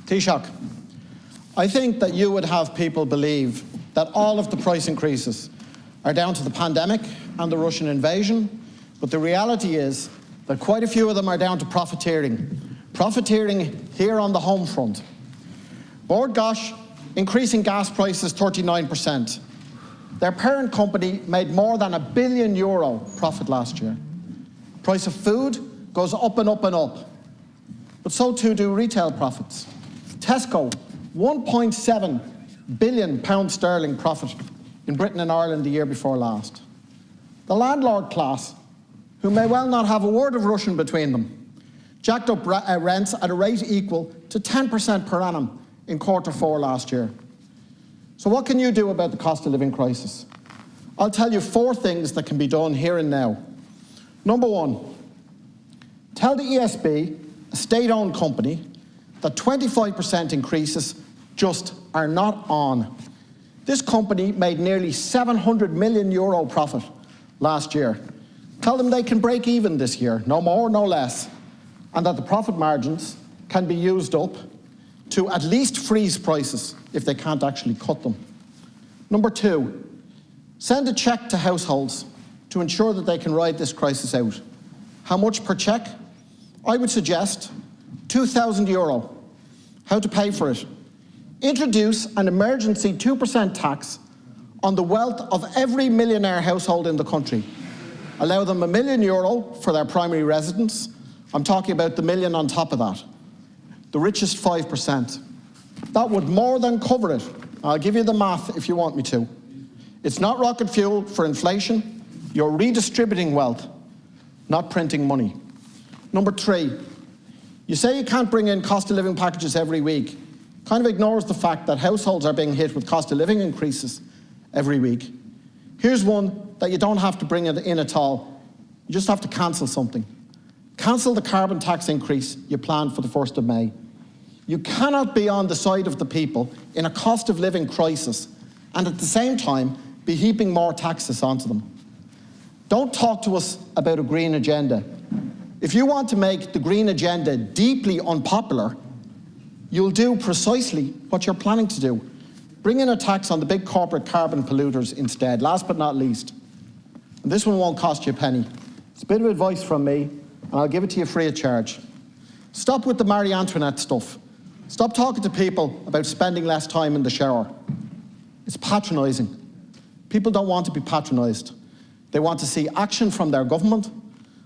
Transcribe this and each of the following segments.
Taoiseach, I think that you would have people believe that all of the price increases are down to the pandemic and the Russian invasion, but the reality is that quite a few of them are down to profiteering. Profiteering here on the home front. Bord Gáis increasing gas prices 39%. Their parent company made more than €1 billion profit last year. Price of food goes up and up and up, but so too do retail profits. Tesco, £1.7 billion sterling profit in Britain and Ireland the year before last. The landlord class, who may well not have a word of Russian between them, jacked up rents at a rate equal to 10% per annum in Q4 last year. So what can you do about the cost of living crisis? I'll tell you 4 things that can be done here and now. Number 1, tell the ESB, a state-owned company, that 25% increases just are not on. This company made nearly €700 million profit last year. Tell them they can break even this year, no more, no less, and that the profit margins can be used up to at least freeze prices if they can't actually cut them. Number 2, send a cheque to households to ensure that they can ride this crisis out. How much per cheque? I would suggest €2,000. How to pay for it? Introduce an emergency 2% tax on the wealth of every millionaire household in the country. Allow them €1 million for their primary residence. I'm talking about the million on top of that. The richest 5%. That would more than cover it. I'll give you the math if you want me to. It's not rocket fuel for inflation. You're redistributing wealth, not printing money. Number 3, you say you can't bring in cost of living packages every week. Kind of ignores the fact that households are being hit with cost of living increases every week. Here's one that you don't have to bring it in at all. You just have to cancel something. Cancel the carbon tax increase you planned for the 1st of May. You cannot be on the side of the people in a cost of living crisis and at the same time be heaping more taxes onto them. Don't talk to us about a green agenda. If you want to make the green agenda deeply unpopular, you'll do precisely what you're planning to do. Bring in a tax on the big corporate carbon polluters instead, last but not least. And this one won't cost you a penny. It's a bit of advice from me, and I'll give it to you free of charge. Stop with the Marie Antoinette stuff. Stop talking to people about spending less time in the shower. It's patronising. People don't want to be patronised. They want to see action from their government.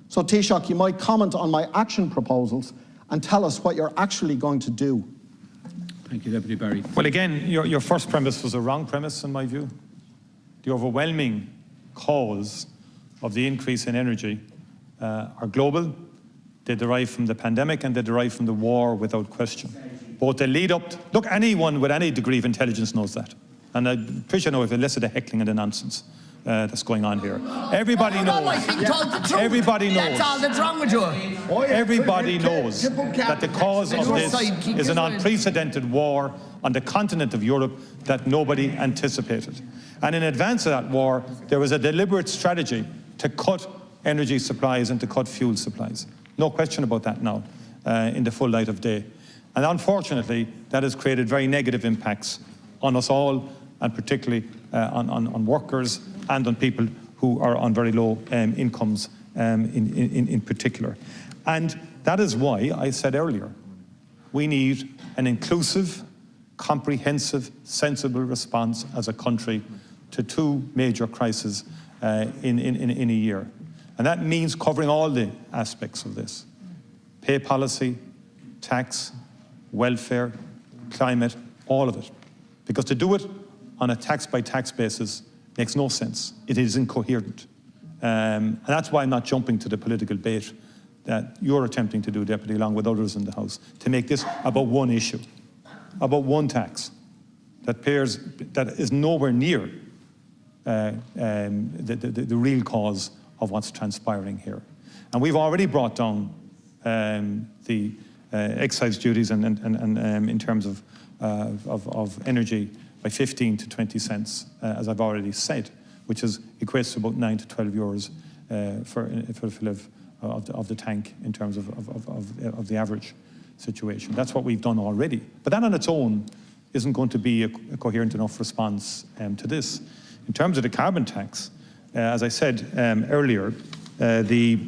So Taoiseach, you might comment on my action proposals and tell us what you're actually going to do. Thank you, Deputy Barry. Well, again, your first premise was a wrong premise, in my view. The overwhelming cause of the increase in energy are global. They derive from the pandemic and they derive from the war without question. Both the lead up, look, anyone with any degree of intelligence knows that. And I appreciate now if less of the heckling and the nonsense that's going on here. Everybody knows. Everybody knows. That's all that's wrong with you. Everybody knows that the cause of this is an unprecedented war on the continent of Europe that nobody anticipated. And in advance of that war, there was a deliberate strategy to cut energy supplies and to cut fuel supplies. No question about that now, in the full light of day. And unfortunately, that has created very negative impacts on us all, and particularly on workers and on people who are on very low incomes in particular. And that is why I said earlier, we need an inclusive, comprehensive, sensible response as a country to 2 major crises in a year. And that means covering all the aspects of this: pay policy, tax, welfare, climate, all of it. Because to do it on a tax-by-tax basis makes no sense. It is incoherent. And that's why I'm not jumping to the political bait that you're attempting to do, Deputy, along with others in the House, to make this about one issue, about one tax that is nowhere near the real cause of what's transpiring here. And we've already brought down the excise duties and in terms of energy by 15 to 20 cents, as I've already said, which equates to about 9 to 12 euros for a fill of the tank in terms of the average situation. That's what we've done already. But that on its own isn't going to be a coherent enough response to this. In terms of the carbon tax, as I said earlier, the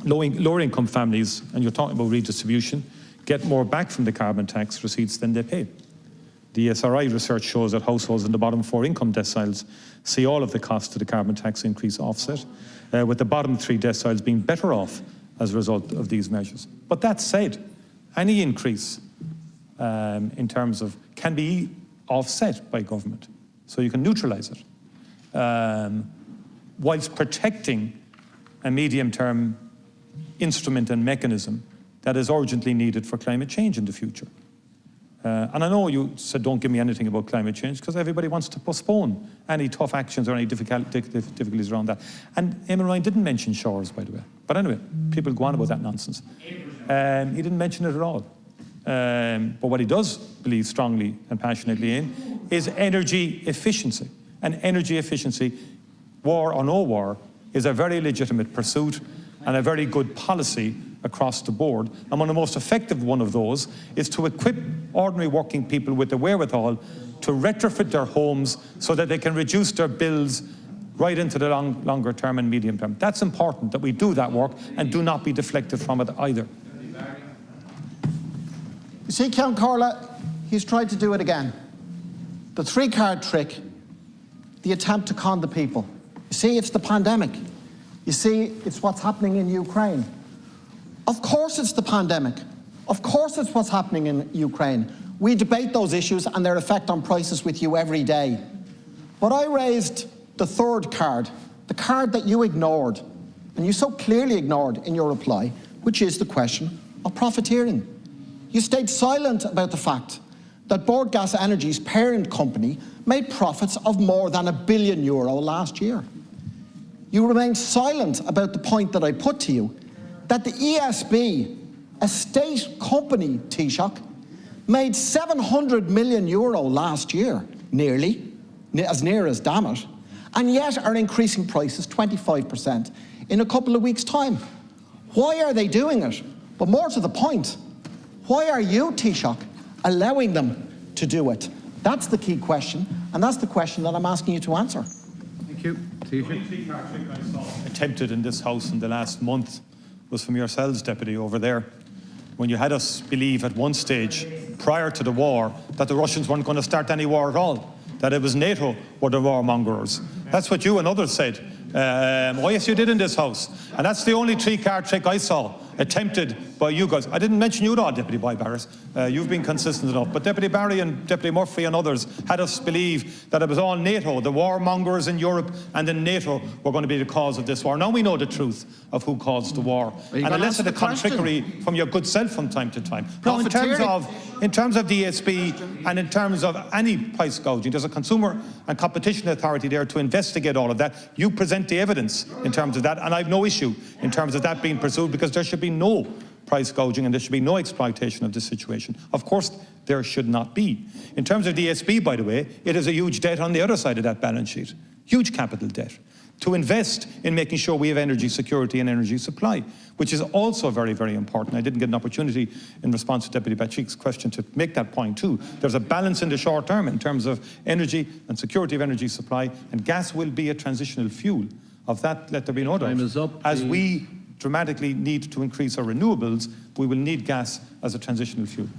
lower income families, and you're talking about redistribution, get more back from the carbon tax receipts than they pay. The SRI research shows that households in the bottom 4 income deciles see all of the cost of the carbon tax increase offset, with the bottom 3 deciles being better off as a result of these measures. But that said, any increase in terms of can be offset by government, so you can neutralise it, whilst protecting a medium-term instrument and mechanism that is urgently needed for climate change in the future. And I know you said don't give me anything about climate change because everybody wants to postpone any tough actions or any difficulties around that. And Eamon Ryan didn't mention showers, by the way. But anyway, people go on about that nonsense. He didn't mention it at all. But what he does believe strongly and passionately in is energy efficiency. And energy efficiency, war or no war, is a very legitimate pursuit and a very good policy across the board. And one of the most effective one of those is to equip ordinary working people with the wherewithal to retrofit their homes so that they can reduce their bills right into the longer term and medium term. That's important that we do that work and do not be deflected from it either. You see, Count Corla, he's tried to do it again. The 3-card trick, the attempt to con the people. You see, it's the pandemic. You see, it's what's happening in Ukraine. Of course it's the pandemic. Of course it's what's happening in Ukraine. We debate those issues and their effect on prices with you every day. But I raised the 3rd card, the card that you ignored, and you so clearly ignored in your reply, which is the question of profiteering. You stayed silent about the fact that Bord Gas Energy's parent company made profits of more than €1 billion last year. You remained silent about the point that I put to you, that the ESB, a state company, Taoiseach, made €700 million last year, nearly, as near as damn it, and yet are increasing prices 25% in a couple of weeks' time. Why are they doing it? But more to the point, why are you, Taoiseach, allowing them to do it? That's the key question, and that's the question that I'm asking you to answer. Thank you. Taoiseach. Attempted in this House in the last month was from yourselves, Deputy, over there, when you had us believe at one stage, prior to the war, that the Russians weren't going to start any war at all, that it was NATO were the warmongers. That's what you and others said. Oh yes, you did in this House. And that's the only 3-card trick I saw attempted by you guys. I didn't mention you at all, Deputy Boy Barris. You've been consistent enough. But Deputy Barry and Deputy Murphy and others had us believe that it was all NATO, the warmongers in Europe and in NATO were going to be the cause of this war. Now we know the truth of who caused the war. And a lesson of trickery from your good self from time to time. Now, in terms of DSB and in terms of any price gouging, there's a Consumer and Competition Authority there to investigate all of that. You present the evidence in terms of that, and I have no issue in terms of that being pursued, because there should be no price gouging and there should be no exploitation of this situation. Of course, there should not be. In terms of DSB, by the way, it is a huge debt on the other side of that balance sheet. Huge capital debt. To invest in making sure we have energy security and energy supply, which is also very, very important. I didn't get an opportunity in response to Deputy Batcheek's question to make that point too. There's a balance in the short term in terms of energy and security of energy supply, and gas will be a transitional fuel. Of that, let there be no doubt. Time is up. As we dramatically need to increase our renewables, we will need gas as a transitional fuel.